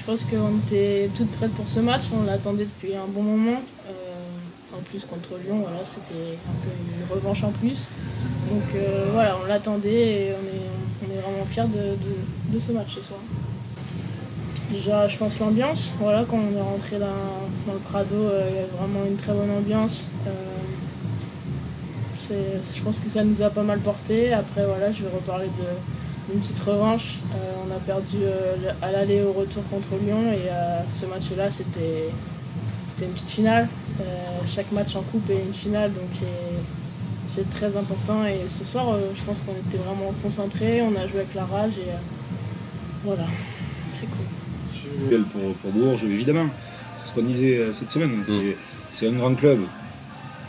pense qu'on était toutes prêtes pour ce match, on l'attendait depuis un bon moment. En plus contre Lyon, voilà, c'était un peu une revanche en plus. Donc voilà, on l'attendait et on est vraiment fiers de ce match ce soir. Déjà, je pense l'ambiance, voilà, quand on est rentré dans le Prado, il y a vraiment une très bonne ambiance. Je pense que ça nous a pas mal porté. Après, voilà, je vais reparler d'une petite revanche. On a perdu à l'aller et au retour contre Lyon et ce match-là, c'était une petite finale. Chaque match en coupe est une finale, donc c'est très important. Et ce soir, je pense qu'on était vraiment concentrés, on a joué avec la rage et voilà, c'est cool. Pour Bourges, évidemment, c'est ce qu'on disait cette semaine, c'est un grand club.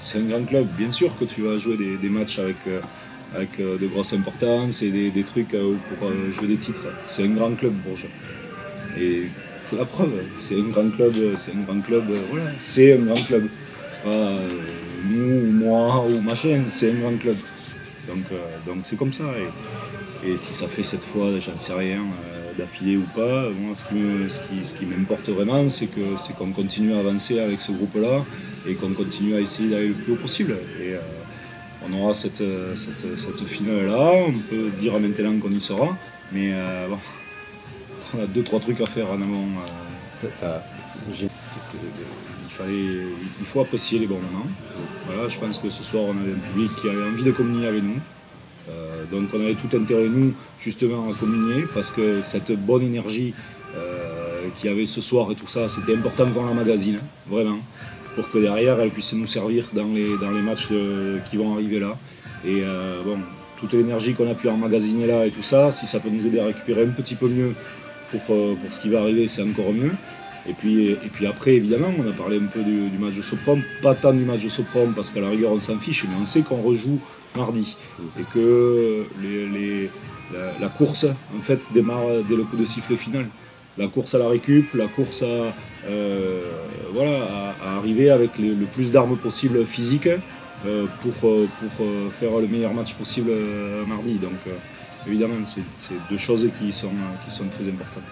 C'est un grand club, bien sûr que tu vas jouer des matchs avec de grosses importances et des trucs pour jouer des titres. C'est un grand club, Bourges. Et c'est la preuve, c'est un grand club, voilà, c'est un grand club. Pas nous, ou moi, ou machin, c'est un grand club. Donc c'est comme ça. Et si ça fait cette fois, j'en sais rien, d'affilée ou pas, moi ce qui m'importe vraiment, c'est qu'on continue à avancer avec ce groupe-là et qu'on continue à essayer d'aller le plus haut possible. Et on aura cette finale-là, on peut dire maintenant qu'on y sera, mais bon, on a 2-3 trucs à faire en amont. Il faut apprécier les bons moments. Voilà, je pense que ce soir on avait un public qui avait envie de communier avec nous. Donc on avait tout intérêt, nous, justement, à communier, parce que cette bonne énergie qu'il y avait ce soir et tout ça, c'était important qu'on l'emmagasine, vraiment, pour que derrière elle puisse nous servir dans les matchs qui vont arriver là. Et bon, toute l'énergie qu'on a pu emmagasiner là et tout ça, si ça peut nous aider à récupérer un petit peu mieux pour ce qui va arriver, c'est encore mieux. Et puis après, évidemment, on a parlé un peu du match de Sopron, pas tant du match de Sopron, parce qu'à la rigueur on s'en fiche, mais on sait qu'on rejoue mardi et que la course en fait démarre dès le coup de sifflet final. La course à la récup, la course à arriver avec le plus d'armes possible physiques pour faire le meilleur match possible mardi. Donc évidemment, c'est deux choses qui sont très importantes.